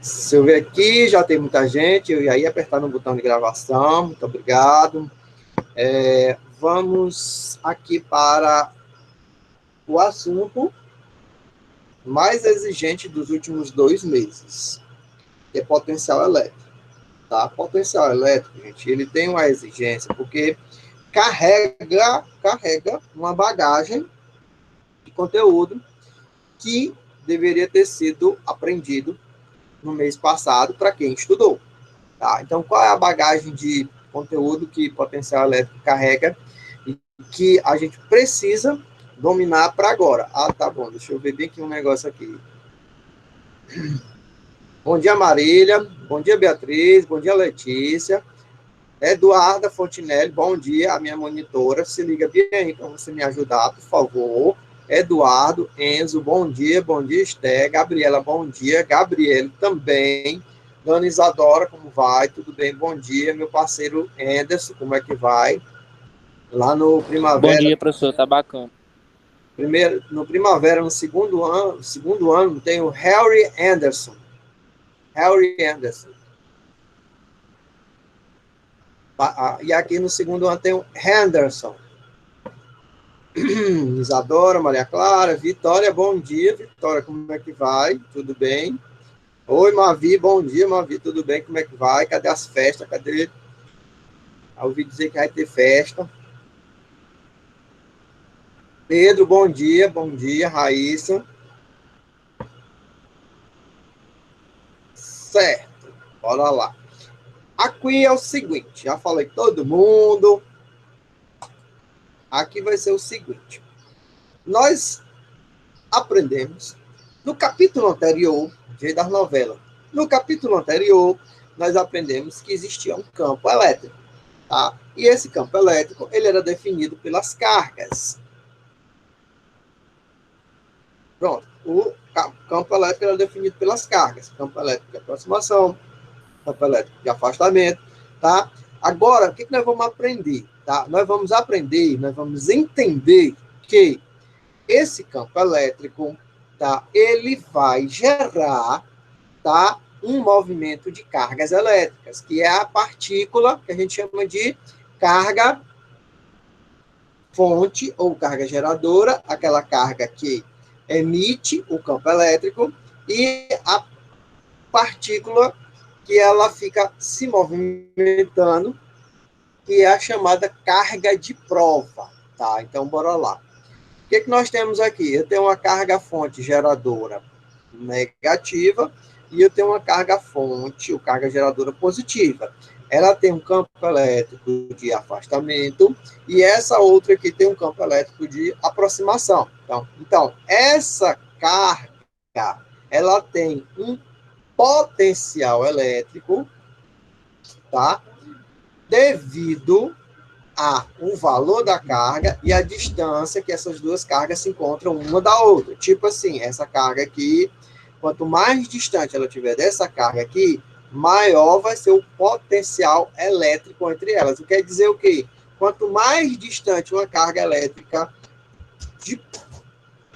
Se eu ver aqui, já tem muita gente, eu ia aí apertar no botão de gravação, muito obrigado. Vamos aqui para o assunto mais exigente dos últimos 2 meses, que é potencial elétrico. Tá? Potencial elétrico, gente, ele tem uma exigência, porque carrega uma bagagem de conteúdo que deveria ter sido aprendido no mês passado para quem estudou. Tá? Então, qual é a bagagem de conteúdo que potencial elétrico carrega e que a gente precisa dominar para agora? Ah, tá bom, deixa eu ver bem aqui um negócio aqui. Bom dia, Marília. Bom dia, Beatriz. Bom dia, Letícia. Eduarda Fontinelli, bom dia, a minha monitora. Se liga bem aí para você me ajudar, por favor. Eduardo, Enzo, bom dia, Esté. Gabriela, bom dia. Gabriele também. Dona Isadora, como vai? Tudo bem? Bom dia. Meu parceiro Anderson, como é que vai? Lá no Bom Primavera. dia, professor, tá bacana. No Primavera, no segundo ano, tem o Harry Anderson. Harry Anderson. E aqui no segundo ano tem o Henderson. Isadora, Maria Clara, Vitória, bom dia. Vitória, como é que vai? Tudo bem? Oi, Mavi, bom dia, Mavi, tudo bem? Como é que vai? Cadê as festas? Cadê? Eu ouvi dizer que vai ter festa. Pedro, bom dia, Raíssa. Certo, bora lá. Aqui é o seguinte, já falei com todo mundo. Aqui vai ser o seguinte. Nós aprendemos no capítulo anterior, dia das novelas, no capítulo anterior, nós aprendemos que existia um campo elétrico, tá? E esse campo elétrico, ele era definido pelas cargas. Pronto, o campo elétrico era definido pelas cargas. Campo elétrico de aproximação, campo elétrico de afastamento, tá? Agora, o que nós vamos aprender? Tá? Nós vamos entender que esse campo elétrico, tá? Ele vai gerar, tá? Um movimento de cargas elétricas, que é a partícula que a gente chama de carga fonte ou carga geradora, aquela carga que emite o campo elétrico, e a partícula que ela fica se movimentando, que é a chamada carga de prova, tá? Então, bora lá. O que nós temos aqui? Eu tenho uma carga fonte geradora negativa e eu tenho uma carga fonte, ou carga geradora positiva. Ela tem um campo elétrico de afastamento e essa outra aqui tem um campo elétrico de aproximação. Então essa carga, ela tem um potencial elétrico, tá? Devido o valor da carga e a distância que essas duas cargas se encontram uma da outra. Tipo assim, essa carga aqui, quanto mais distante ela tiver dessa carga aqui, maior vai ser o potencial elétrico entre elas. Isso quer dizer o quê? Quanto mais distante uma carga elétrica de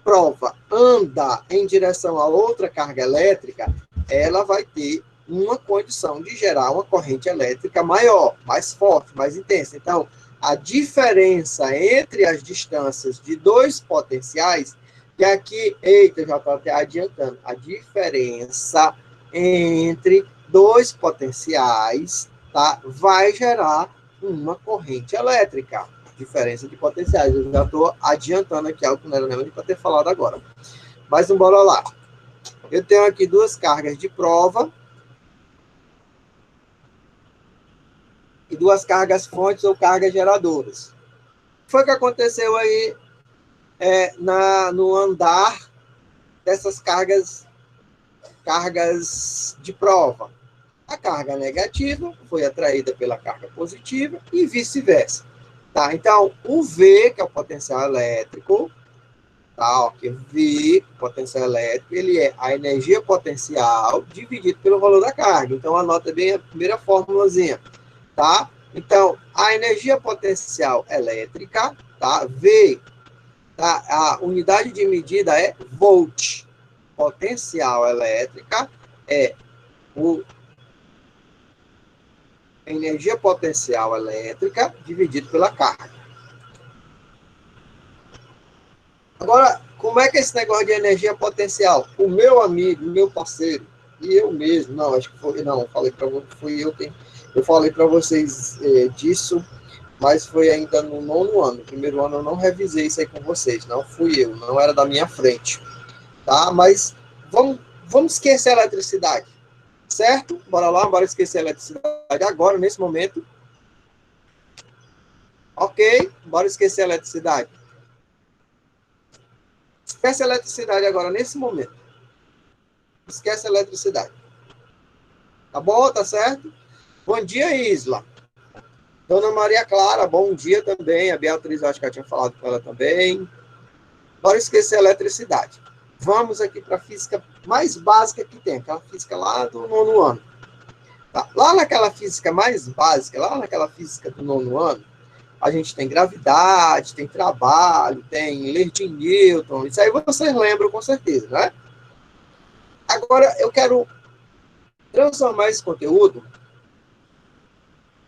prova anda em direção a outra carga elétrica, ela vai ter uma condição de gerar uma corrente elétrica maior, mais forte, mais intensa. Então, a diferença entre as distâncias de dois potenciais, que aqui, eita, já estou até adiantando, a diferença entre dois potenciais, tá, vai gerar uma corrente elétrica. Diferença de potenciais. Eu já estou adiantando aqui algo que não era nem para ter falado agora. Mas bora lá. Eu tenho aqui duas cargas de prova e duas cargas fontes ou cargas geradoras. O que foi que aconteceu aí no andar dessas cargas de prova? A carga negativa foi atraída pela carga positiva e vice-versa. Tá? Então, o V, que é o potencial elétrico, tá? Ok, V, potencial elétrico, ele é a energia potencial dividido pelo valor da carga. Então, anota bem a primeira formulazinha, tá? Então, a energia potencial elétrica, tá? V, tá? A unidade de medida é volt, potencial elétrica é a energia potencial elétrica dividido pela carga. Agora, como é que é esse negócio de energia potencial? O meu amigo, meu parceiro, e eu mesmo, não, acho que foi, não, falei para fui eu falei para vocês disso, mas foi ainda no 9º ano. No 1º ano eu não revisei isso aí com vocês, não fui eu, não era da minha frente, tá? Mas vamos esquecer a eletricidade, certo? Bora lá, bora esquecer a eletricidade agora, nesse momento. Ok, bora esquecer a eletricidade. Esquece a eletricidade agora, nesse momento. Esquece a eletricidade. Tá bom? Tá certo? Bom dia, Isla. Dona Maria Clara, bom dia também. A Beatriz, acho que eu tinha falado com ela também. Bora esquecer a eletricidade. Vamos aqui para a física mais básica que tem, aquela física lá do 9º ano. Tá? Lá naquela física mais básica, lá naquela física do 9º ano, a gente tem gravidade, tem trabalho, tem lei de Newton, isso aí vocês lembram com certeza, né? Agora, eu quero transformar esse conteúdo,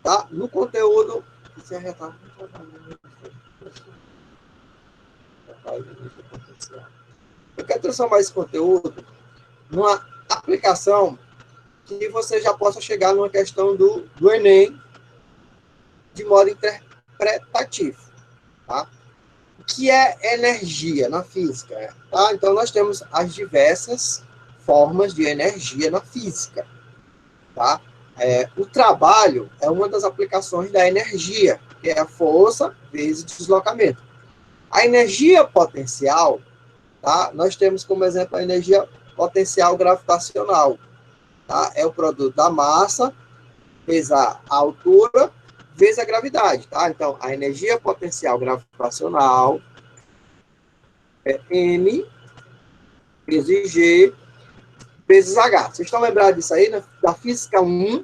tá? No conteúdo... Eu quero transformar esse conteúdo numa aplicação que você já possa chegar numa questão do Enem de modo interpretativo, tá? O que é energia na física? Tá? Então, nós temos as diversas formas de energia na física, tá? O trabalho é uma das aplicações da energia, que é a força vezes deslocamento. A energia potencial, tá? Nós temos como exemplo a energia potencial gravitacional, tá? É o produto da massa vezes a altura vezes a gravidade, tá? Então, a energia potencial gravitacional é M vezes G vezes H. Vocês estão lembrados disso aí, né? Da física 1?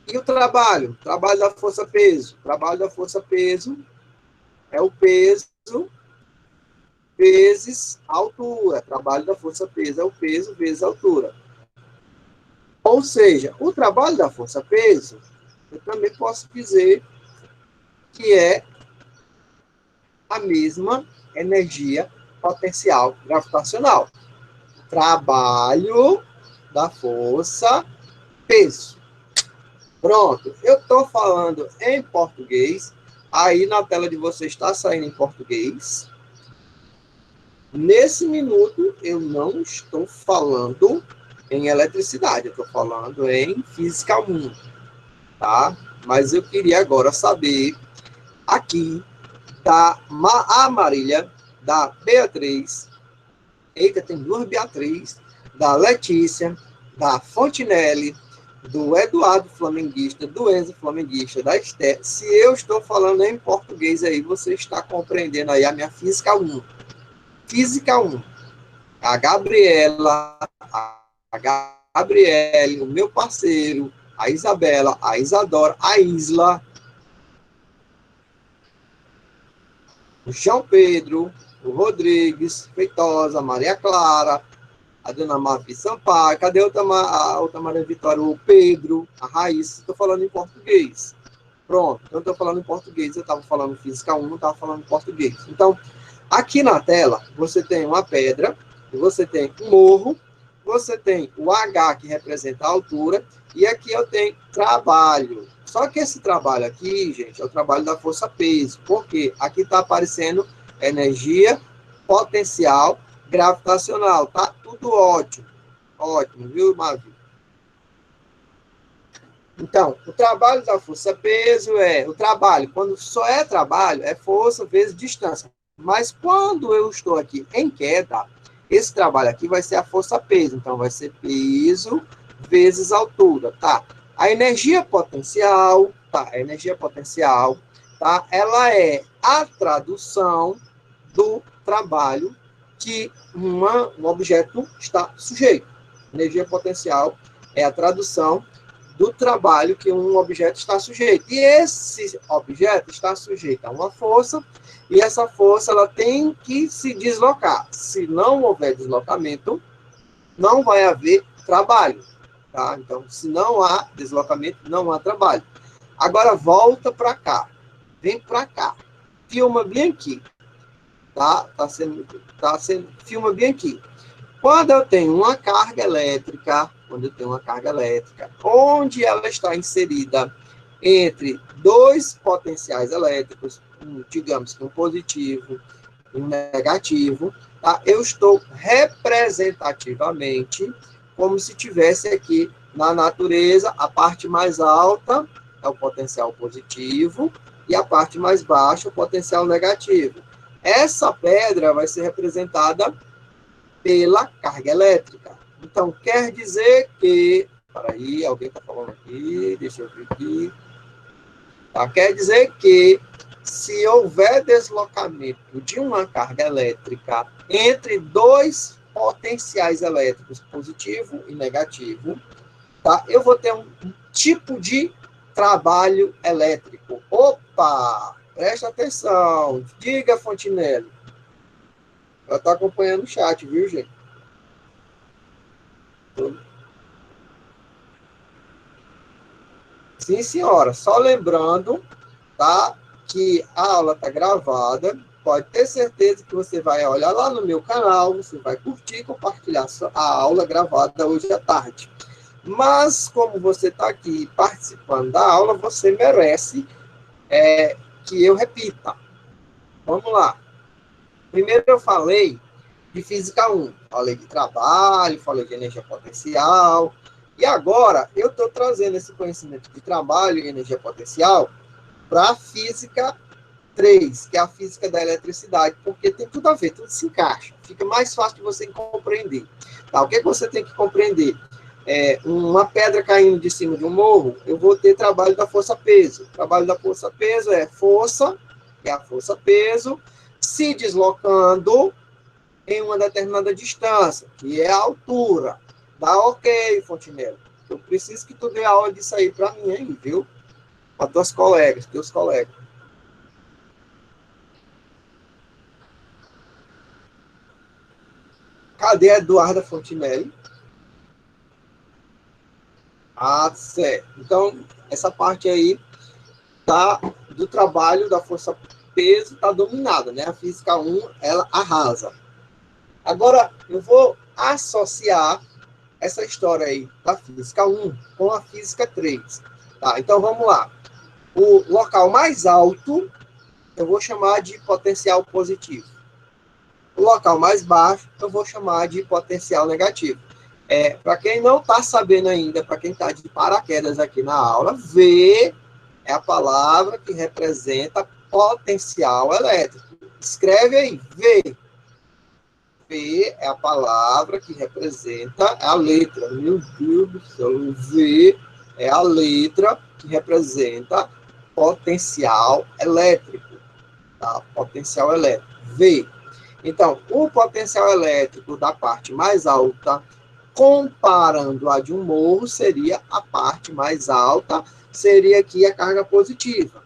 E o trabalho? Trabalho da força-peso. Trabalho da força-peso é o peso vezes a altura. Trabalho da força-peso é o peso vezes a altura. Ou seja, o trabalho da força-peso, eu também posso dizer que é a mesma energia potencial gravitacional. Trabalho da força-peso. Pronto, eu estou falando em português, aí na tela de vocês está saindo em português. Nesse minuto, eu não estou falando em eletricidade, eu estou falando em física 1, tá? Mas eu queria agora saber aqui da Marília, da Beatriz, eita, tem 2 Beatriz, da Letícia, da Fontinelli, do Eduardo Flamenguista, do Enzo Flamenguista, da Esté. Se eu estou falando em português aí, você está compreendendo aí a minha física 1. Física 1. A Gabriela, a Gabriele, o meu parceiro, a Isabela, a Isadora, a Isla, o João Pedro, o Rodrigues, Feitosa, a Maria Clara, a dona Mavi Sampaio, cadê a outra Maria Vitória? O Pedro, a Raíssa, estou falando em português. Pronto, então estou falando em português, eu estava falando física 1, não estava falando em português. Então, aqui na tela, você tem uma pedra, você tem um morro, você tem o H, que representa a altura, e aqui eu tenho trabalho. Só que esse trabalho aqui, gente, é o trabalho da força-peso. Por quê? Aqui está aparecendo energia potencial gravitacional. Tá tudo ótimo. Ótimo, viu, Mavi? Então, o trabalho da força-peso o trabalho, quando só é trabalho, é força vezes distância. Mas quando eu estou aqui em queda, esse trabalho aqui vai ser a força-peso. Então, vai ser peso vezes altura, tá? A energia potencial, tá? A energia potencial, tá? Ela é a tradução do trabalho que um objeto está sujeito. Energia potencial é a tradução do trabalho que um objeto está sujeito. E esse objeto está sujeito a uma força, e essa força ela tem que se deslocar. Se não houver deslocamento, não vai haver trabalho. Tá? Então, se não há deslocamento, não há trabalho. Agora, volta para cá. Vem para cá. Filma bem aqui. Tá? Filma bem aqui. Quando eu tenho uma carga elétrica, onde ela está inserida entre dois potenciais elétricos, digamos que um positivo e um negativo, tá? Eu estou representativamente como se tivesse aqui na natureza a parte mais alta é o potencial positivo e a parte mais baixa o potencial negativo. Essa pedra vai ser representada pela carga elétrica. Então, quer dizer que... Peraí, alguém está falando aqui, deixa eu ver aqui. Tá? Quer dizer que se houver deslocamento de uma carga elétrica entre dois potenciais elétricos, positivo e negativo, tá? Eu vou ter um tipo de trabalho elétrico. Opa! Presta atenção. Diga, Fontinelli. Ela está acompanhando o chat, viu, gente? Sim, senhora. Só lembrando, tá? Que a aula está gravada. Pode ter certeza que você vai olhar lá no meu canal, você vai curtir e compartilhar a aula gravada hoje à tarde. Mas, como você está aqui participando da aula, você merece que eu repita. Vamos lá. Primeiro eu falei de Física 1. Falei de trabalho, falei de energia potencial. E agora eu estou trazendo esse conhecimento de trabalho e energia potencial para a Física 3, que é a física da eletricidade, porque tem tudo a ver, tudo se encaixa. Fica mais fácil de você compreender. Tá? O que você tem que compreender? Uma pedra caindo de cima de um morro, eu vou ter trabalho da força-peso. O trabalho da força-peso é força, que é a força-peso, se deslocando em uma determinada distância, que é a altura. Dá ok, Fontinelli. Eu preciso que tu dê aula disso aí para mim, hein, viu? Para teus colegas. Cadê a Eduarda Fontinelli? Ah, certo. Então, essa parte aí do trabalho da força-peso está dominada, né? A Física 1, ela arrasa. Agora, eu vou associar essa história aí da Física 1 com a Física 3. Tá? Então, vamos lá. O local mais alto, eu vou chamar de potencial positivo. O local mais baixo, eu vou chamar de potencial negativo. Para quem não está sabendo ainda, para quem está de paraquedas aqui na aula, V é a palavra que representa potencial elétrico. Escreve aí, V. V é a palavra que representa a letra. Meu Deus do céu, V é a letra que representa potencial elétrico. Tá? Potencial elétrico, V. Então, o potencial elétrico da parte mais alta, comparando a de um morro, seria a parte mais alta, seria aqui a carga positiva.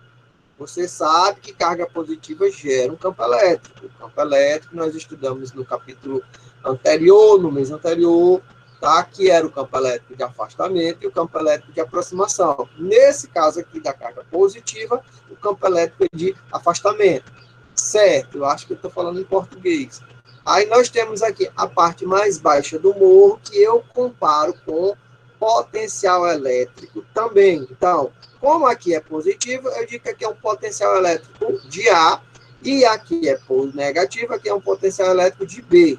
Você sabe que carga positiva gera um campo elétrico. O campo elétrico nós estudamos no capítulo anterior, no mês anterior, tá? Que era o campo elétrico de afastamento e o campo elétrico de aproximação. Nesse caso aqui da carga positiva, o campo elétrico é de afastamento. Certo, eu acho que eu estou falando em português. Aí nós temos aqui a parte mais baixa do morro, que eu comparo com potencial elétrico também. Então, como aqui é positivo, eu digo que aqui é um potencial elétrico de A, e aqui é negativo, aqui é um potencial elétrico de B.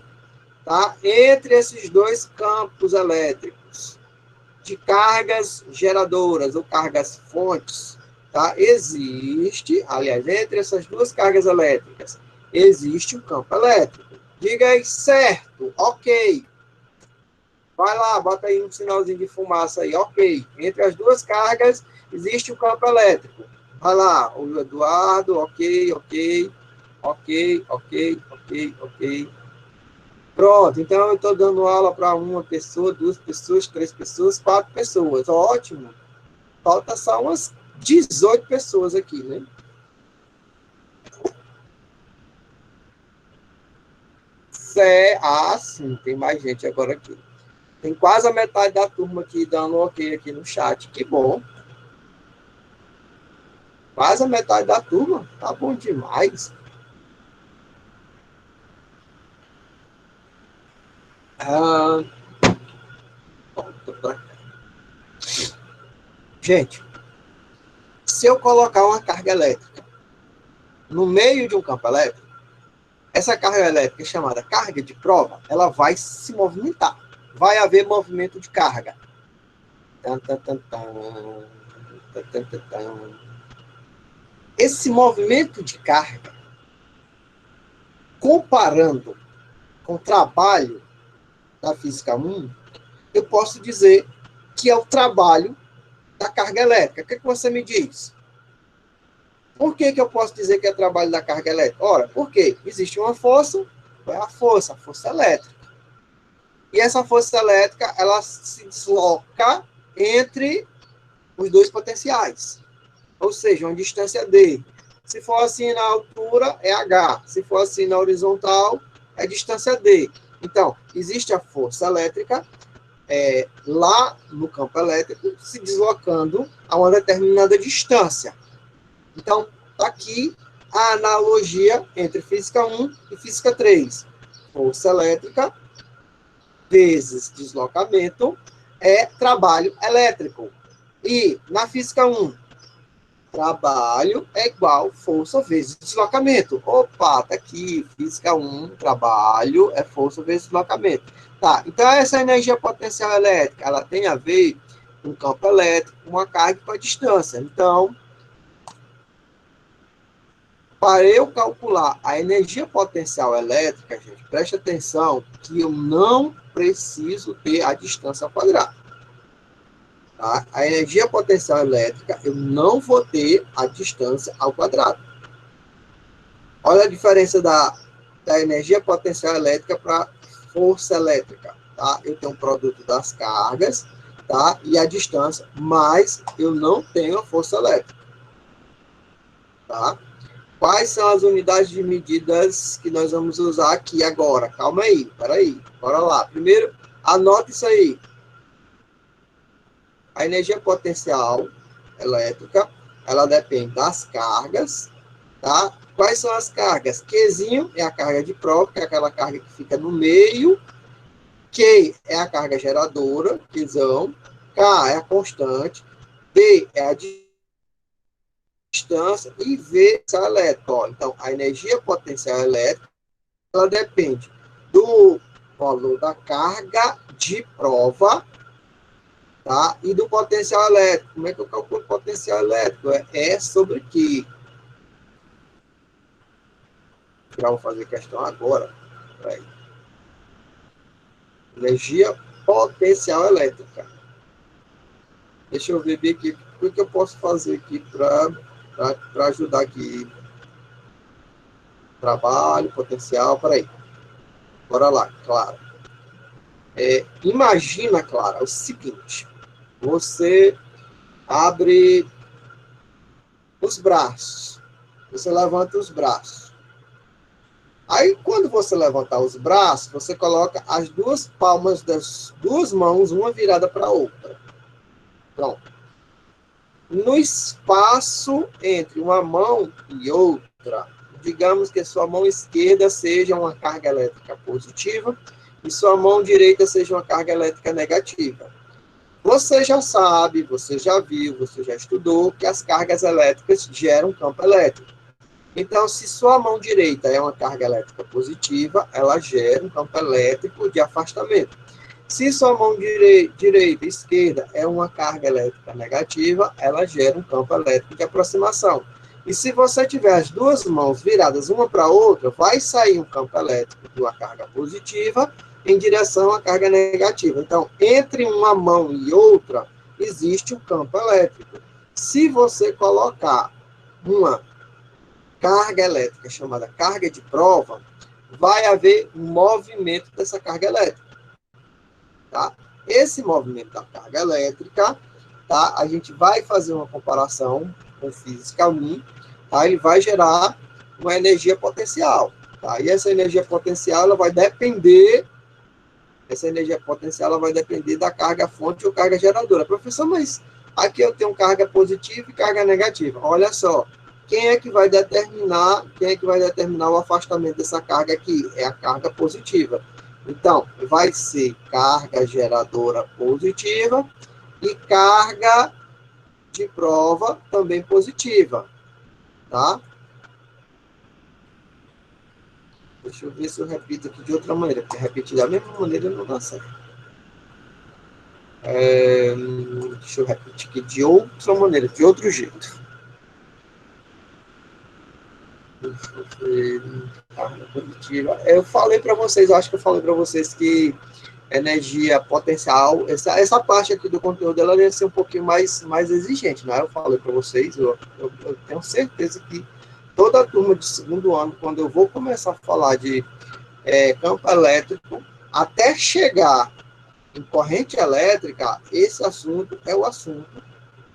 Tá? Entre esses dois campos elétricos, de cargas geradoras ou cargas fontes, tá? Existe, aliás, entre essas duas cargas elétricas, existe o campo elétrico. Diga aí, certo, ok. Vai lá, bota aí um sinalzinho de fumaça aí, ok. Entre as duas cargas, existe o campo elétrico. Vai lá, o Eduardo, ok. Pronto, então eu estou dando aula para uma pessoa, duas pessoas, três pessoas, quatro pessoas. Ótimo. Falta só umas 18 pessoas aqui, né? Ah, sim, tem mais gente agora aqui. Tem quase a metade da turma aqui dando ok aqui no chat. Que bom. Quase a metade da turma. Tá bom demais. Gente, se eu colocar uma carga elétrica no meio de um campo elétrico, essa carga elétrica chamada carga de prova, ela vai se movimentar. Vai haver movimento de carga. Esse movimento de carga, comparando com o trabalho da física 1, eu posso dizer que é o trabalho da carga elétrica. O que você me diz? Por que eu posso dizer que é trabalho da carga elétrica? Ora, porque existe uma força, qual é a força? A força elétrica. E essa força elétrica, ela se desloca entre os dois potenciais. Ou seja, uma distância D. Se for assim na altura, é H. Se for assim na horizontal, é distância D. Então, existe a força elétrica lá no campo elétrico se deslocando a uma determinada distância. Então, está aqui a analogia entre física 1 e física 3. Força elétrica vezes deslocamento é trabalho elétrico. E na física 1, trabalho é igual força vezes deslocamento. Opa, tá aqui, física 1, trabalho é força vezes deslocamento. Tá, então essa energia potencial elétrica, ela tem a ver com o campo elétrico, com a carga e com a distância. Então, para eu calcular a energia potencial elétrica, gente, preste atenção que eu não preciso ter a distância ao quadrado. Tá? A energia potencial elétrica, eu não vou ter a distância ao quadrado. Olha a diferença da energia potencial elétrica para força elétrica. Tá? Eu tenho um produto das cargas, tá? E a distância, mas eu não tenho a força elétrica. Tá? Quais são as unidades de medidas que nós vamos usar aqui agora? Calma aí, peraí, bora lá. Primeiro, anota isso aí. A energia potencial elétrica, ela depende das cargas, tá? Quais são as cargas? Qzinho é a carga de prova, que é aquela carga que fica no meio. Q é a carga geradora, Qzão. K é a constante. D é a distância e V é a elétrica. Então, a energia potencial elétrica, ela depende do valor da carga de prova, tá? E do potencial elétrico. Como é que eu calculo o potencial elétrico? É sobre Q. Já vou fazer questão agora. Peraí. Energia potencial elétrica. Deixa eu ver aqui o que eu posso fazer aqui para ajudar aqui. Trabalho, potencial, peraí. Bora lá, Clara. Imagina, Clara, o seguinte. Você abre os braços. Você levanta os braços. Aí, quando você levantar os braços, você coloca as duas palmas das duas mãos, uma virada para a outra. Pronto. No espaço entre uma mão e outra, digamos que sua mão esquerda seja uma carga elétrica positiva e sua mão direita seja uma carga elétrica negativa. Você já sabe, você já viu, você já estudou que as cargas elétricas geram campo elétrico. Então, se sua mão direita é uma carga elétrica positiva, ela gera um campo elétrico de afastamento. Se sua mão direita e esquerda é uma carga elétrica negativa, ela gera um campo elétrico de aproximação. E se você tiver as duas mãos viradas uma para a outra, vai sair um campo elétrico de uma carga positiva em direção à carga negativa. Então, entre uma mão e outra, existe um campo elétrico. Se você colocar uma carga elétrica chamada carga de prova, vai haver um movimento dessa carga elétrica. Tá? Esse movimento da carga elétrica tá? A gente vai fazer uma comparação com física 1, tá? Ele vai gerar uma energia potencial, tá? E essa energia potencial, ela vai depender da carga fonte ou carga geradora. Professor, mas aqui eu tenho carga positiva e carga negativa. Olha só, quem é que vai determinar o afastamento dessa carga aqui? É a carga positiva. Então, vai ser carga geradora positiva e carga de prova também positiva, tá? Deixa eu ver se eu repito aqui de outra maneira, porque repetir da mesma maneira não dá certo. Deixa eu repetir aqui de outra maneira, de outro jeito. Deixa eu ver. Carga positiva. Eu falei para vocês, eu acho que eu falei para vocês que energia potencial, essa parte aqui do conteúdo, ela deve ser um pouquinho mais exigente, né? Eu falei para vocês, eu tenho certeza que toda a turma de segundo ano, quando eu vou começar a falar de campo elétrico, até chegar em corrente elétrica, esse assunto é o assunto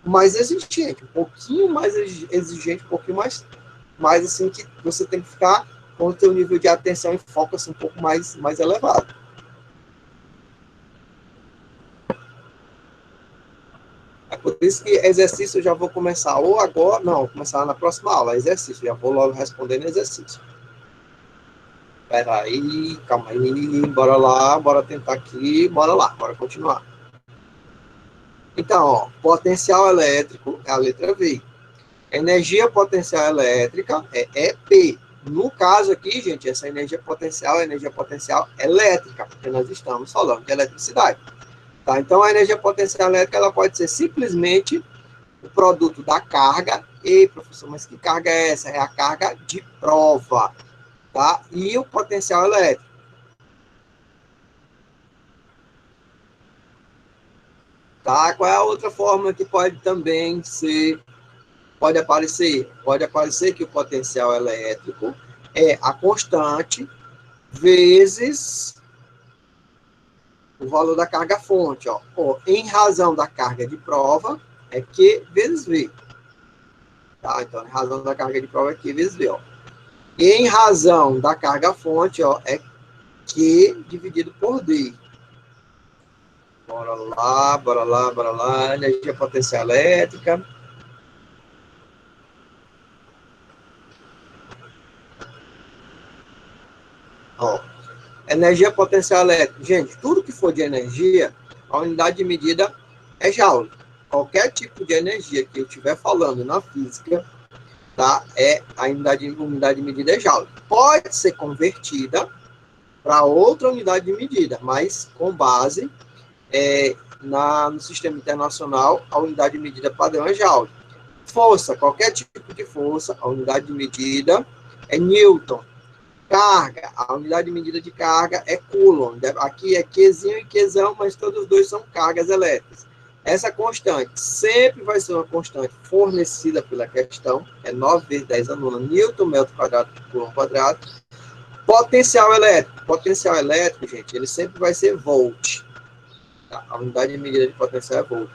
mais exigente, um pouquinho mais exigente, um pouquinho mais assim, que você tem que ficar com o seu nível de atenção e foco assim, um pouco mais elevado. É por isso que exercício eu já vou começar ou agora, não, vou começar na próxima aula, exercício, já vou logo respondendo exercício. Espera aí, calma aí, bora lá, bora tentar aqui, bora lá, bora continuar. Então, ó, potencial elétrico é a letra V. Energia potencial elétrica é EP. No caso aqui, gente, essa energia potencial é energia potencial elétrica, porque nós estamos falando de eletricidade. Tá? Então, a energia potencial elétrica ela pode ser simplesmente o produto da carga. E, professor, mas que carga é essa? É a carga de prova. Tá? E o potencial elétrico. Tá? Qual é a outra fórmula que pode também ser, pode aparecer? Pode aparecer que o potencial elétrico é a constante vezes o valor da carga fonte. Ó. Em razão da carga de prova, é Q vezes V. Tá? Então, em razão da carga de prova é Q vezes V. Ó. E em razão da carga fonte, ó, é Q dividido por D. Bora lá, bora lá, bora lá. Energia potencial elétrica. Ó, energia potencial elétrica. Gente, tudo que for de energia, a unidade de medida é joule. Qualquer tipo de energia que eu estiver falando na física, tá? A unidade de medida é joule. Pode ser convertida para outra unidade de medida, mas com base no sistema internacional, a unidade de medida padrão é joule. Força, qualquer tipo de força, a unidade de medida é Newton. Carga, a unidade de medida de carga é Coulomb. Aqui é Qzinho e Qzão, mas todos os dois são cargas elétricas. Essa constante sempre vai ser uma constante fornecida pela questão, é 9 vezes 10 a nona Newton metro quadrado por Coulomb quadrado. Potencial elétrico, gente, ele sempre vai ser volt. Tá? A unidade de medida de potencial é volt.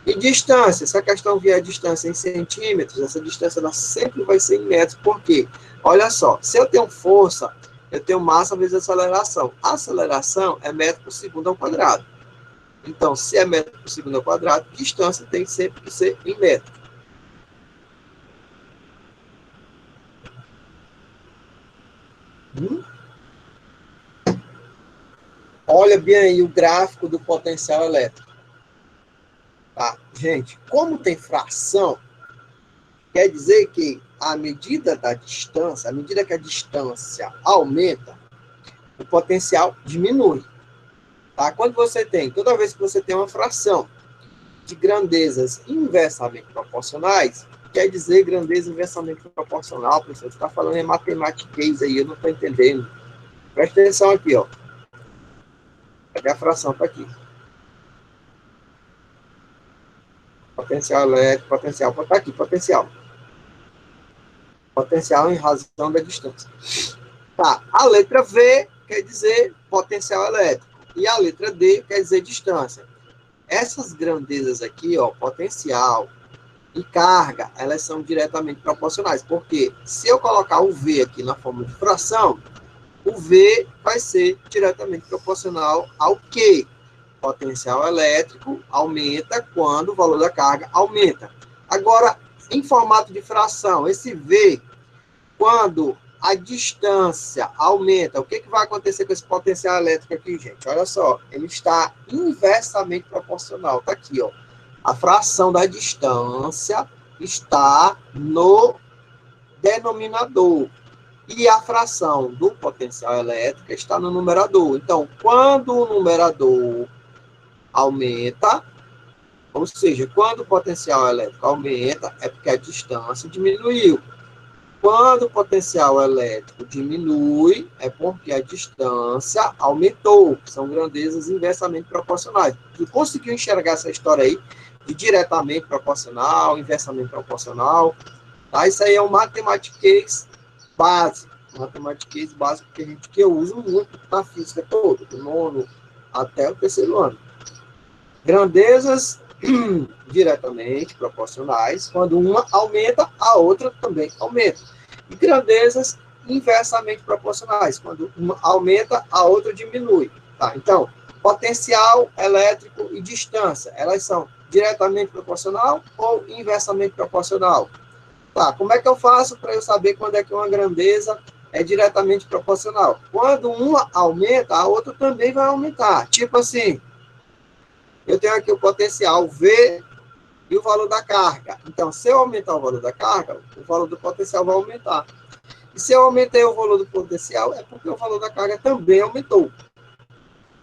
E distância, se a questão vier a distância em centímetros, essa distância ela sempre vai ser em metros. Por quê? Olha só, se eu tenho força, eu tenho massa vezes aceleração. A aceleração é metro por segundo ao quadrado. Então, se é metro por segundo ao quadrado, distância tem sempre que ser em metro. Olha bem aí o gráfico do potencial elétrico. Tá? Gente, como tem fração, quer dizer que à medida da distância, à medida que a distância aumenta, o potencial diminui. Tá? Quando você tem, toda vez que você tem uma fração de grandezas inversamente proporcionais, quer dizer grandeza inversamente proporcional, pessoal, você está falando em matematiquês aí, eu não estou entendendo. Presta atenção aqui, ó. Cadê a fração? Está aqui. Potencial elétrico, potencial, está aqui, potencial. Potencial em razão da distância. Tá, a letra V quer dizer potencial elétrico. E a letra D quer dizer distância. essas grandezas aqui, ó, potencial e carga, elas são diretamente proporcionais. Porque se eu colocar o V aqui na forma de fração, o V vai ser diretamente proporcional ao Q. Potencial elétrico aumenta quando o valor da carga aumenta. Agora, em formato de fração, esse V, quando a distância aumenta, o que vai acontecer com esse potencial elétrico aqui, gente? Olha só, ele está inversamente proporcional. Está aqui, ó. A fração da distância está no denominador. E a fração do potencial elétrico está no numerador. Então, quando o numerador aumenta, ou seja, quando o potencial elétrico aumenta, é porque a distância diminuiu. Quando o potencial elétrico diminui, é porque a distância aumentou. São grandezas inversamente proporcionais. Tu conseguiu enxergar essa história aí de diretamente proporcional, inversamente proporcional? Tá? Isso aí é um matematiquês básico. Matematiquês básico que eu uso muito na física toda, do nono até o terceiro ano. Grandezas diretamente proporcionais, quando uma aumenta, a outra também aumenta. E grandezas inversamente proporcionais, quando uma aumenta, a outra diminui. Tá? Então, potencial elétrico e distância, elas são diretamente proporcional ou inversamente proporcional? Tá, como é que eu faço para eu saber quando é que uma grandeza é diretamente proporcional? Quando uma aumenta, a outra também vai aumentar. Tipo assim, eu tenho aqui o potencial V e o valor da carga. Então, se eu aumentar o valor da carga, o valor do potencial vai aumentar. E se eu aumentei o valor do potencial, é porque o valor da carga também aumentou.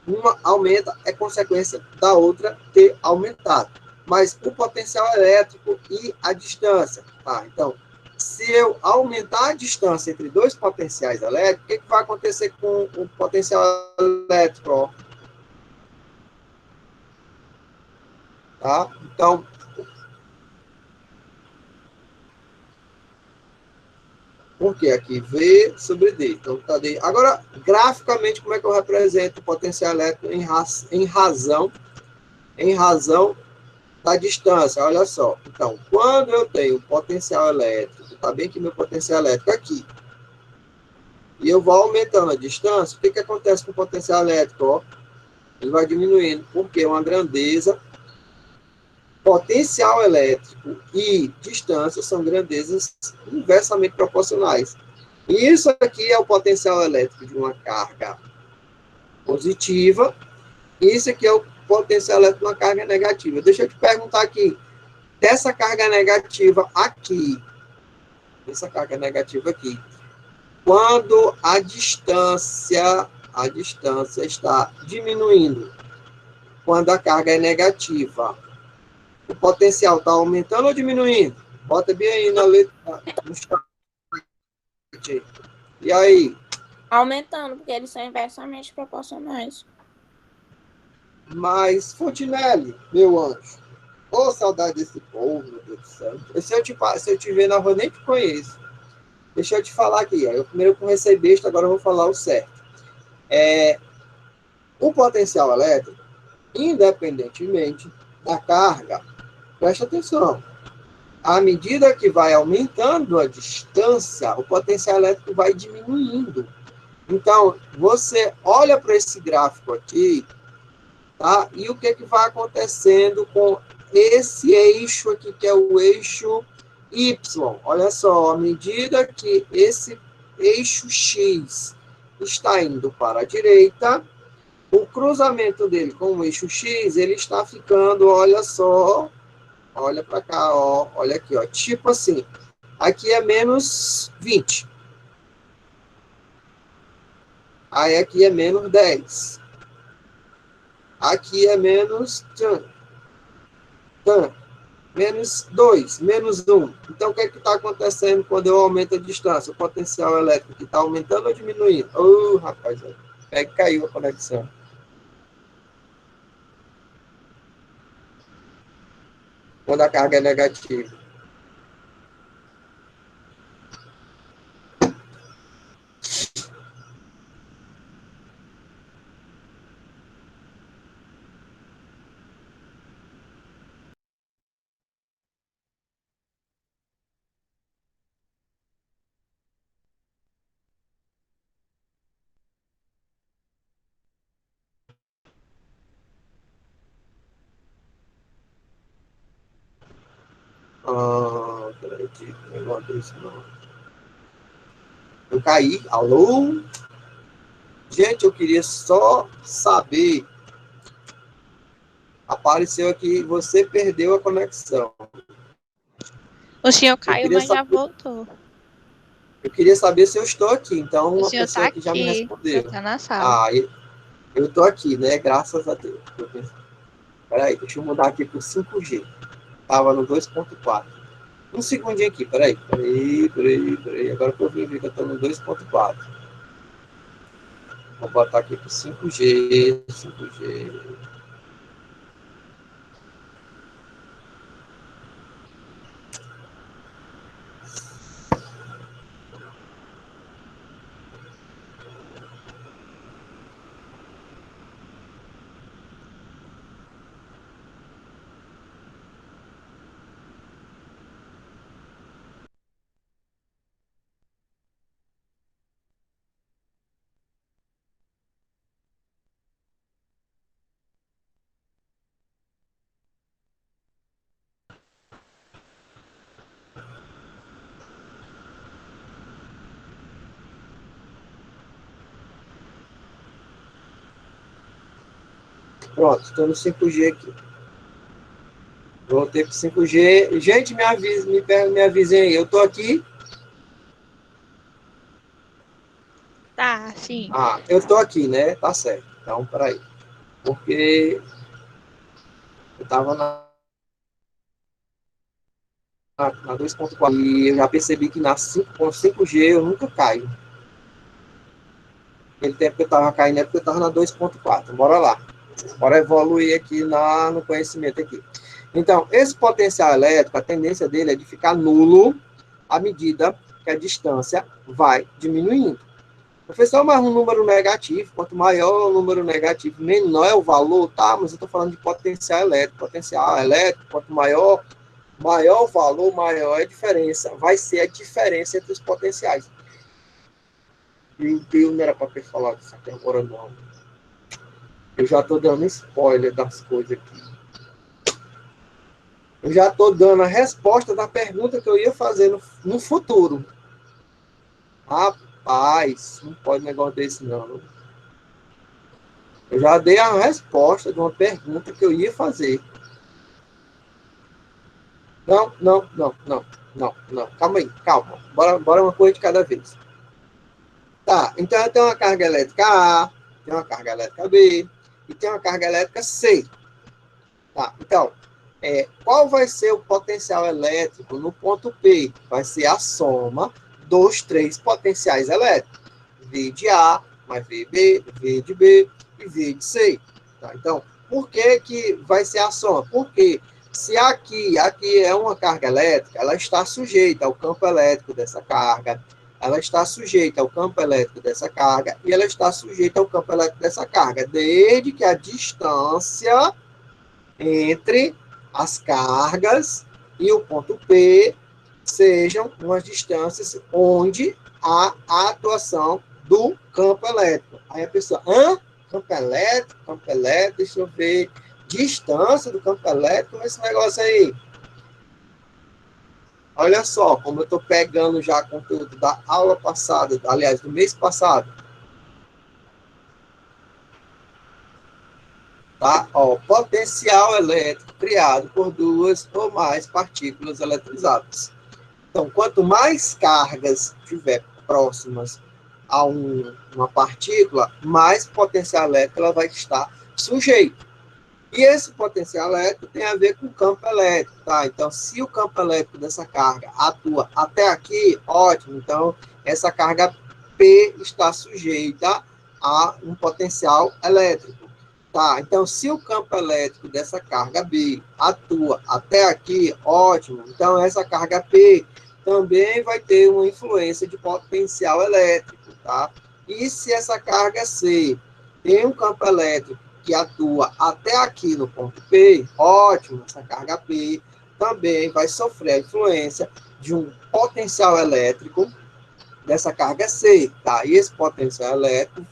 Uma aumenta é consequência da outra ter aumentado. Mas o potencial elétrico e a distância. Tá? Então, se eu aumentar a distância entre dois potenciais elétricos, o que vai acontecer com o potencial elétrico? Ó? Tá? Então, porque aqui V sobre D. Então, tá D. Agora, graficamente, como é que eu represento o potencial elétrico em razão da distância? Olha só. Então, quando eu tenho potencial elétrico, tá bem que meu potencial elétrico aqui, e eu vou aumentando a distância, o que acontece com o potencial elétrico? Ó? Ele vai diminuindo, porque uma grandeza, potencial elétrico e distância são grandezas inversamente proporcionais. E isso aqui é o potencial elétrico de uma carga positiva, e isso aqui é o potencial elétrico de uma carga negativa. Deixa eu te perguntar aqui, dessa carga negativa aqui, quando a distância está diminuindo, quando a carga é negativa, o potencial está aumentando ou diminuindo? Bota bem aí na letra, no chat. E aí? Aumentando, porque eles são inversamente proporcionais. Mas, Fontinelli, meu anjo, ô saudade desse povo, meu Deus do céu. Se eu te ver na rua, eu nem te conheço. Deixa eu te falar aqui. Ó. Eu primeiro comecei besta, agora eu vou falar o certo. O potencial elétrico, independentemente da carga, preste atenção. À medida que vai aumentando a distância, o potencial elétrico vai diminuindo. Então, você olha para esse gráfico aqui, tá? E o que vai acontecendo com esse eixo aqui, que é o eixo Y? Olha só, à medida que esse eixo X está indo para a direita, o cruzamento dele com o eixo X, ele está ficando, olha só, olha para cá, ó, olha aqui, ó, tipo assim, aqui é menos 20. Aí aqui é menos 10. Aqui é menos menos 2, menos 1. Então, o que está acontecendo quando eu aumento a distância? O potencial elétrico está aumentando ou diminuindo? Rapaz, é que caiu a conexão. Quando a carga é negativa. de negócio desse, não. Eu caí. Alô? Gente, eu queria só saber. Apareceu aqui, você perdeu a conexão. O senhor caiu, mas já voltou. Eu queria saber se eu estou aqui. Então, O uma senhor pessoa tá aqui já me aqui, respondeu. tá na sala. Ah, eu estou aqui, né? Graças a Deus. Peraí, deixa eu mudar aqui para o 5G. Estava no 2.4. Um segundinho aqui, peraí. Agora que eu vi que eu estou no 2.4. Vou botar aqui para o 5G. Pronto, estou no 5G aqui. Voltei para o 5G. Gente, me avisem aí. Eu estou aqui. Tá, sim. Ah, eu estou aqui, né? Tá certo. Então, peraí. Porque eu estava na 2.4 e eu já percebi que na 5G eu nunca caio. Aquele tempo que eu estava caindo é porque eu estava na 2.4. Bora lá. Bora evoluir aqui no conhecimento aqui. Então, esse potencial elétrico, a tendência dele é de ficar nulo à medida que a distância vai diminuindo. Professor, mas um número negativo, quanto maior o número negativo, menor é o valor, tá? Mas eu estou falando de potencial elétrico. Potencial elétrico, quanto maior o valor, maior é a diferença. Vai ser a diferença entre os potenciais. Meu Deus, não era para ter falado isso até agora, não. Eu já estou dando spoiler das coisas aqui. Eu já estou dando a resposta da pergunta que eu ia fazer no futuro. Rapaz, não pode negócio desse, não. Eu já dei a resposta de uma pergunta que eu ia fazer. Não. Calma aí, calma. Bora uma coisa de cada vez. Tá, então eu tenho uma carga elétrica A, tem uma carga elétrica B e tem uma carga elétrica C. Tá, então, qual vai ser o potencial elétrico no ponto P? Vai ser a soma dos três potenciais elétricos. V de A, mais V de B, V de B e V de C. Tá, então, por que vai ser a soma? Porque se aqui é uma carga elétrica, ela está sujeita ao campo elétrico dessa carga, ela está sujeita ao campo elétrico dessa carga e ela está sujeita ao campo elétrico dessa carga, desde que a distância entre as cargas e o ponto P sejam umas distâncias onde há a atuação do campo elétrico. Aí a pessoa, campo elétrico, deixa eu ver, distância do campo elétrico, esse negócio aí. Olha só, como eu estou pegando já conteúdo da aula passada, aliás, do mês passado. Tá? Ó, potencial elétrico criado por duas ou mais partículas eletrizadas. Então, quanto mais cargas tiver próximas a uma partícula, mais potencial elétrico ela vai estar sujeita. E esse potencial elétrico tem a ver com o campo elétrico, tá? Então, se o campo elétrico dessa carga atua até aqui, ótimo. Então, essa carga P está sujeita a um potencial elétrico. Tá, então se o campo elétrico dessa carga B atua até aqui, ótimo. Então essa carga P também vai ter uma influência de potencial elétrico, tá? E se essa carga C tem um campo elétrico que atua até aqui no ponto P, ótimo, essa carga P também vai sofrer a influência de um potencial elétrico dessa carga C, tá? E esse potencial elétrico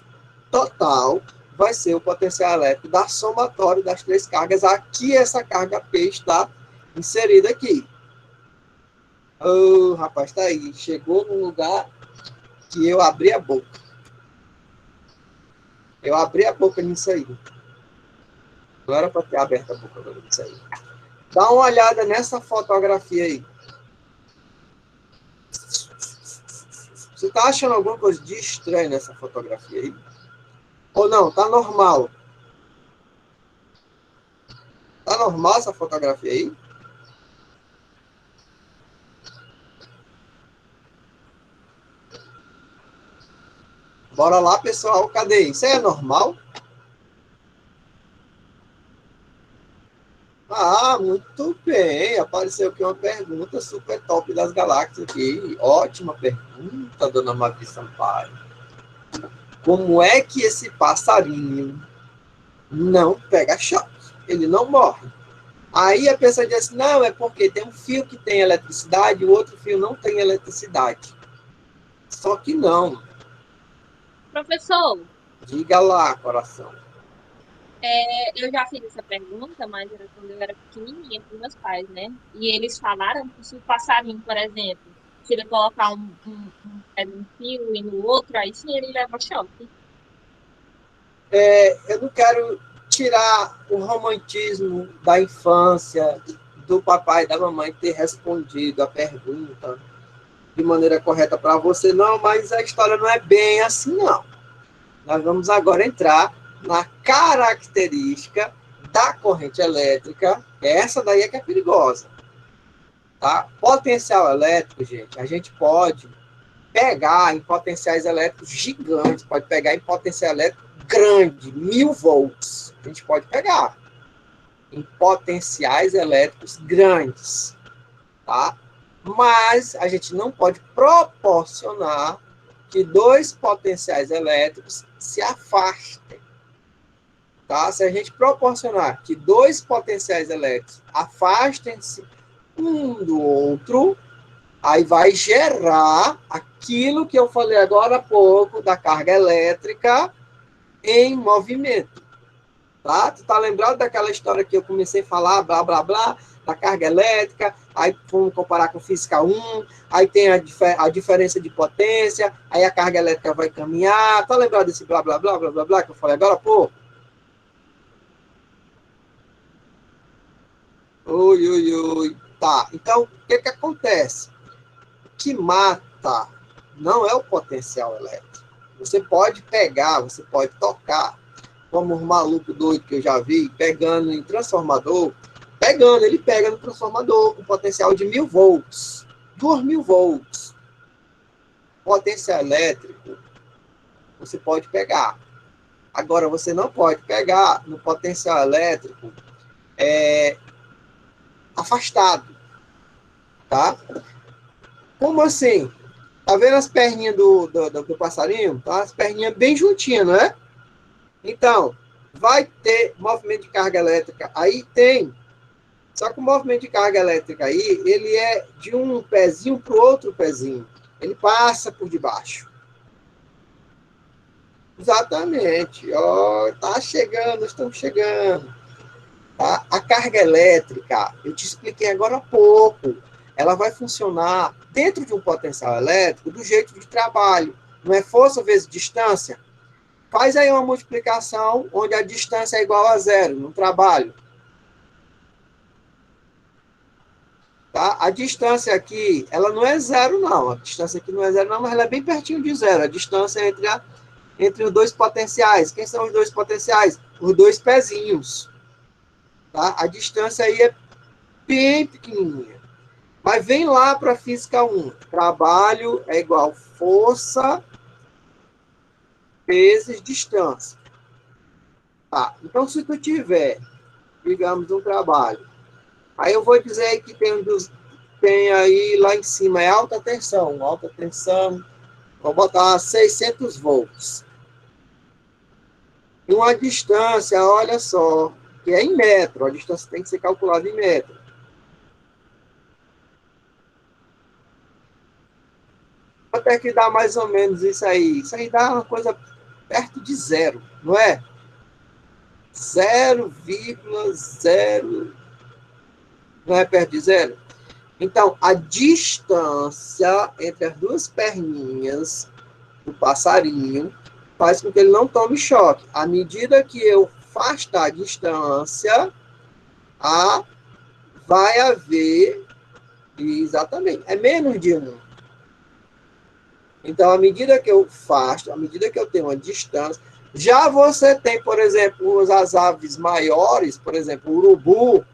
total vai ser o potencial elétrico da somatória das três cargas. Aqui essa carga P está inserida aqui. Ô, rapaz, tá aí. Chegou num lugar que eu abri a boca. Eu abri a boca nisso aí. Não era para ter aberto a boca nisso aí. Dá uma olhada nessa fotografia aí. Você tá achando alguma coisa de estranho nessa fotografia aí? Ou não? Tá normal? Tá normal essa fotografia aí? Bora lá, pessoal. Cadê? Isso aí é normal? Ah, muito bem. Apareceu aqui uma pergunta super top das galáxias aqui. Ótima pergunta, dona Mavi Sampaio. Como é que esse passarinho não pega choque? Ele não morre. Aí a pessoa diz assim, não, é porque tem um fio que tem eletricidade e o outro fio não tem eletricidade. Só que não. Professor, Diga lá, coração. eu já fiz essa pergunta, mas era quando eu era pequenininha com meus pais, né? E eles falaram que se o passarinho, por exemplo, se ele colocar um pé num fio e no outro, aí sim ele leva choque. Eu não quero tirar o romantismo da infância do papai e da mamãe ter respondido a pergunta de maneira correta para você, não, mas a história não é bem assim, não. Nós vamos agora entrar na característica da corrente elétrica. Essa daí é que é perigosa. Tá? Potencial elétrico, gente, a gente pode pegar em potenciais elétricos gigantes, pode pegar em potencial elétrico grande, 1000 volts. A gente pode pegar em potenciais elétricos grandes, tá? Mas a gente não pode proporcionar que dois potenciais elétricos se afastem, tá? Se a gente proporcionar que dois potenciais elétricos afastem-se um do outro, aí vai gerar aquilo que eu falei agora há pouco da carga elétrica em movimento. Tá? Tu tá lembrado daquela história que eu comecei a falar, blá, blá, blá, da carga elétrica, aí vamos comparar com física 1, aí tem a diferença de potência, aí a carga elétrica vai caminhar. Tá lembrado desse blá, blá, blá, blá, blá, blá, que eu falei agora há pouco? Oi, oi, oi. Tá, então, o que que acontece? O que mata não é o potencial elétrico. Você pode pegar, você pode tocar, como um maluco doido que eu já vi, pegando em transformador, ele pega no transformador com potencial de 1000 volts, 2000 volts. Potencial elétrico, você pode pegar. Agora, você não pode pegar no potencial elétrico afastado, tá? Como assim? Tá vendo as perninhas do passarinho? Tá? As perninhas bem juntinhas, não é? Então, vai ter movimento de carga elétrica. Aí tem. Só que o movimento de carga elétrica aí, ele é de um pezinho para o outro pezinho. Ele passa por debaixo. Exatamente. Ó, tá chegando, estamos chegando. Tá? A carga elétrica, eu te expliquei agora há pouco, ela vai funcionar dentro de um potencial elétrico do jeito de trabalho. Não é força vezes distância? Faz aí uma multiplicação onde a distância é igual a zero no trabalho. Tá? A distância aqui, ela não é zero, não. A distância aqui não é zero, não, mas ela é bem pertinho de zero. A distância entre os dois potenciais. Quem são os dois potenciais? Os dois pezinhos. Tá? A distância aí é bem pequenininha. Mas vem lá para a física 1. Trabalho é igual força vezes distância. Tá? Então, se tu tiver, digamos, um trabalho, aí eu vou dizer que tem aí lá em cima, é alta tensão, vou botar 600 volts. E uma distância, olha só, que é em metro, a distância tem que ser calculada em metro. Quanto é que dá mais ou menos isso aí? Isso aí dá uma coisa perto de zero, não é? 0,0. Não é perto de zero? Então, a distância entre as duas perninhas do passarinho faz com que ele não tome choque. À medida que eu afastar a distância, vai haver, exatamente, é menos de 1. Então, à medida que eu afasto, à medida que eu tenho uma distância, já você tem, por exemplo, as aves maiores, por exemplo, o urubu,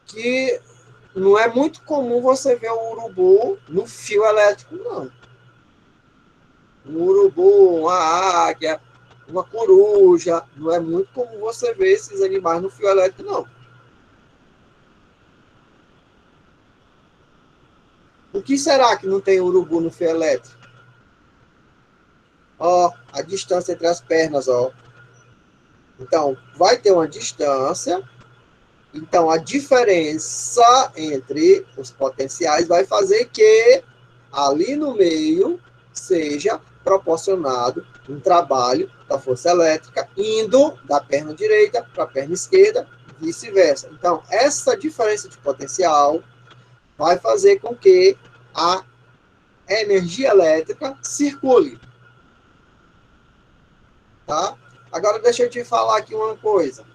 que não é muito comum você ver o urubu no fio elétrico, não. Um urubu, uma águia, uma coruja, não é muito comum você ver esses animais no fio elétrico, não. O que será que não tem urubu no fio elétrico? Ó, a distância entre as pernas, ó. Então, vai ter uma distância. Então, a diferença entre os potenciais vai fazer que ali no meio seja proporcionado um trabalho da força elétrica indo da perna direita para a perna esquerda, vice-versa. Então, essa diferença de potencial vai fazer com que a energia elétrica circule. Tá? Agora, deixa eu te falar aqui uma coisa.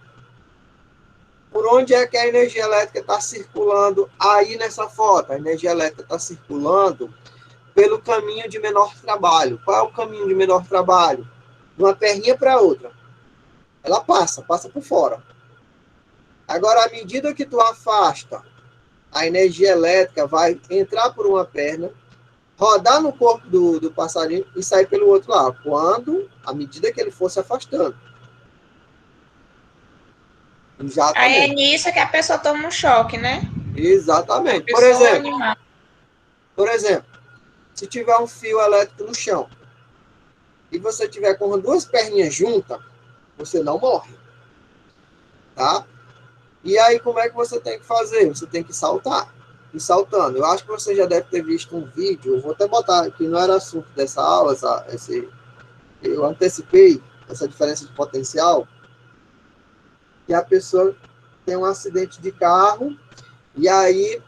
Por onde é que a energia elétrica está circulando aí nessa foto? A energia elétrica está circulando pelo caminho de menor trabalho. Qual é o caminho de menor trabalho? De uma perninha para outra. Ela passa por fora. Agora, à medida que tu afasta, a energia elétrica vai entrar por uma perna, rodar no corpo do passarinho e sair pelo outro lado. À medida que ele for se afastando. Exatamente. Aí é nisso que a pessoa toma um choque, né? Exatamente. Por exemplo, se tiver um fio elétrico no chão e você tiver com duas perninhas juntas, você não morre. Tá? E aí, como é que você tem que fazer? Você tem que saltar. E saltando. Eu acho que você já deve ter visto um vídeo, eu vou até botar, que não era assunto dessa aula, eu antecipei essa diferença de potencial, que a pessoa tem um acidente de carro, e aí,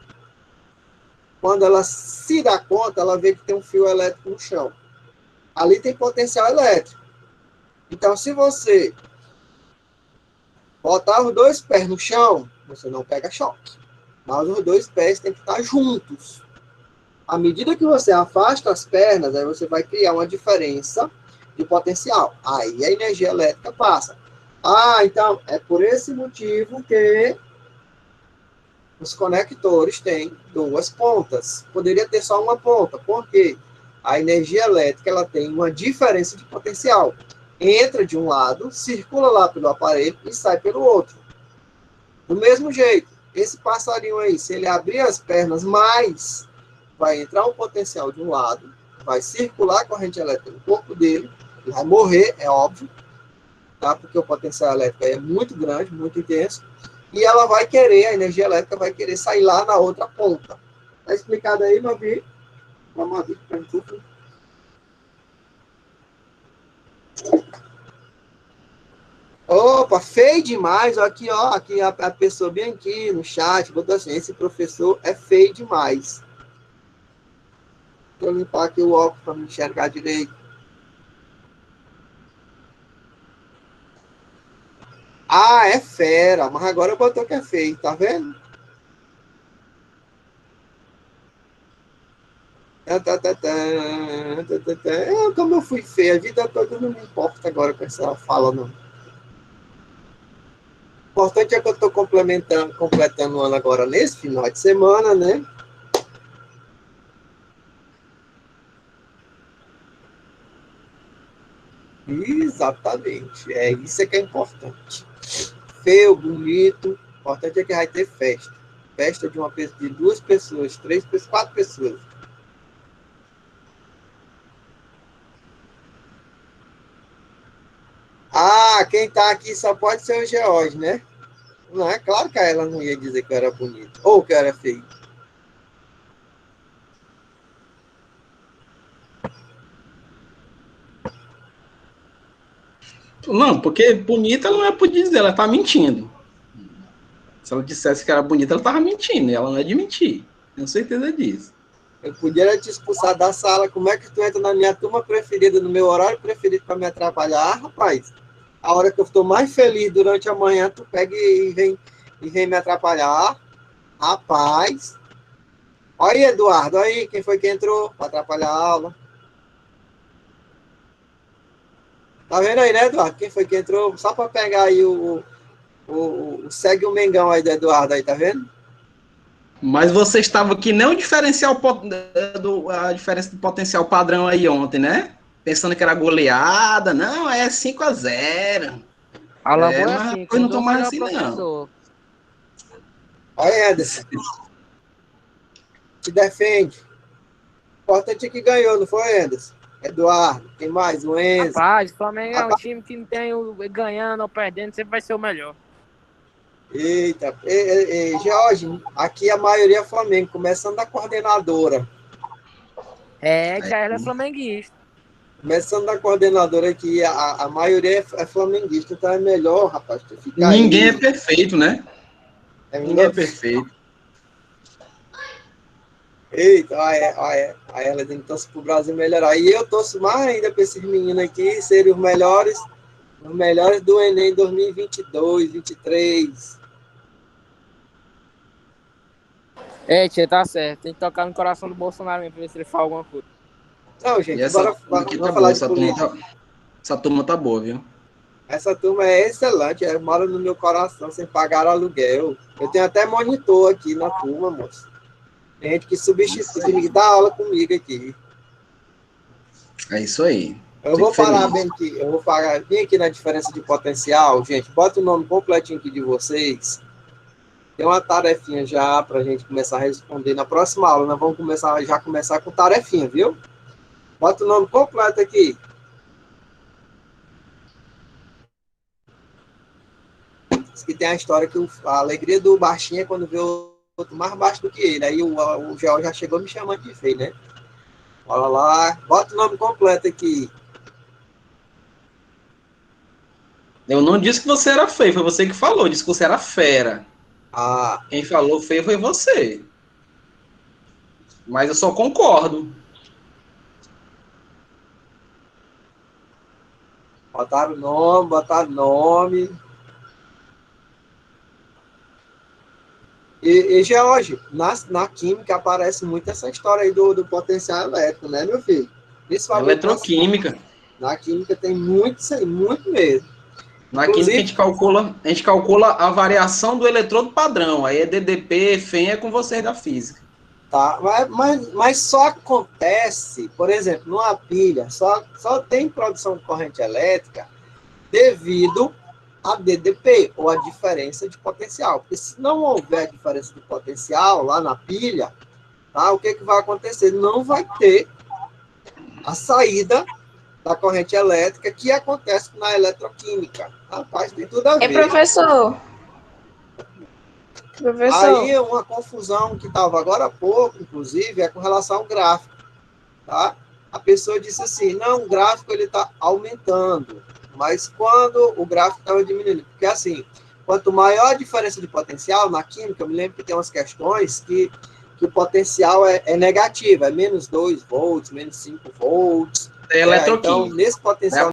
quando ela se dá conta, ela vê que tem um fio elétrico no chão. Ali tem potencial elétrico. Então, se você botar os dois pés no chão, você não pega choque. Mas os dois pés têm que estar juntos. À medida que você afasta as pernas, aí você vai criar uma diferença de potencial. Aí a energia elétrica passa. Então, é por esse motivo que os conectores têm duas pontas. Poderia ter só uma ponta. Por quê? A energia elétrica ela tem uma diferença de potencial. Entra de um lado, circula lá pelo aparelho e sai pelo outro. Do mesmo jeito, esse passarinho aí, se ele abrir as pernas mais, vai entrar um potencial de um lado, vai circular a corrente elétrica no corpo dele, ele vai morrer, é óbvio, tá? Porque o potencial elétrico aí é muito grande, muito intenso, e ela vai querer, a energia elétrica vai querer sair lá na outra ponta. Tá explicado aí, Mavi? Vamos ver para tudo. Opa, feio demais. Aqui, ó, aqui a pessoa bem aqui no chat botou assim: esse professor é feio demais. Vou limpar aqui o óculos para me enxergar direito. É fera, mas agora botou que é feio, tá vendo? Como eu fui feio, a vida toda não me importa agora com essa fala, não. O importante é que eu estou completando o ano agora nesse final de semana, né? Exatamente. É isso que é importante. Feio, bonito. O importante é que vai ter festa. Festa de 2 pessoas, 3 pessoas, 4 pessoas. Quem tá aqui só pode ser o George, né? Não, é claro que ela não ia dizer que eu era bonito. Ou que eu era feio. Não, porque bonita ela não é por dizer, ela tá mentindo. Se ela dissesse que era bonita, ela tava mentindo. E ela não é de mentir. Tenho certeza disso. Eu podia te expulsar da sala. Como é que tu entra na minha turma preferida, no meu horário preferido para me atrapalhar? Ah, rapaz, a hora que eu estou mais feliz durante a manhã, tu pega e vem me atrapalhar. Rapaz. Olha aí, Eduardo, olha aí, quem foi que entrou para atrapalhar a aula? Tá vendo aí, né, Eduardo? Quem foi que entrou? Só para pegar aí segue o Mengão aí do Eduardo aí, tá vendo? Mas você estava aqui nem o diferencial a diferença do potencial padrão aí ontem, né? Pensando que era goleada. Não, é 5-0. Alagoas é Mas assim, depois com não tô dois mais melhores assim, não. professor. Olha, Anderson. Se defende. O importante é que ganhou, não foi, Anderson? Eduardo, tem mais? O Enzo. Rapaz, o Flamengo é um Rapaz. time que não tem ganhando ou perdendo, sempre vai ser o melhor. Eita, Jorge, aqui a maioria é Flamengo, começando da coordenadora. É, que ela é flamenguista. Começando da coordenadora aqui, a maioria é flamenguista, então é melhor, rapaz, tu ficar Ninguém aí. é perfeito, né? Ninguém é perfeito. Eita, a ela tem que torcer pro Brasil melhorar. E eu torço mais ainda para esses meninos aqui serem os melhores do Enem 2022, 2023. É, tia, tá certo. Tem que tocar no coração do Bolsonaro mesmo pra ver se ele fala alguma coisa. Não, E gente, essa bora turma aqui vamos tá falar boa. de política. Essa turma tá boa, viu? Essa turma é excelente, mora no meu coração sem pagar aluguel. Eu tenho até monitor aqui na turma, moço. Tem gente que substitui, que dá aula comigo aqui. É isso aí. Eu Fico vou parar feliz. bem aqui, eu vou parar bem aqui na diferença de potencial, gente. Bota o nome completinho aqui de vocês. Tem uma tarefinha já para a gente começar a responder na próxima aula. Nós vamos começar com tarefinha, viu? Bota o nome completo aqui. Diz que tem a história que a alegria do baixinho é quando vê o outro mais baixo do que ele. Aí o Gel já chegou me chamando de feio, né? Olha lá. Bota o nome completo aqui. Eu não disse que você era feio, foi você que falou. Disse que você era fera. Ah, Quem falou feio foi você. Mas eu só concordo. botaram o nome. E George, na química aparece muito essa história aí do potencial elétrico, né, meu filho? Principalmente Eletroquímica. na química tem muito isso aí, muito mesmo. Na Inclusive, química a gente calcula a variação do eletrodo padrão. Aí é DDP, FEM é com vocês da física. tá, mas só acontece, por exemplo, numa pilha, só tem produção de corrente elétrica devido a DDP, ou a diferença de potencial. Porque se não houver diferença de potencial lá na pilha, tá, o que vai acontecer? Não vai ter a saída da corrente elétrica que acontece na eletroquímica. Rapaz, tem tudo a ver. Professor. Aí uma confusão que estava agora há pouco, inclusive, é com relação ao gráfico. Tá? A pessoa disse assim, não, o gráfico está aumentando, mas quando o gráfico estava diminuindo. Porque assim, quanto maior a diferença de potencial, na química, eu me lembro que tem umas questões que o potencial é negativo, é menos 2 volts, menos 5 volts. É eletroquímica. Então, nesse potencial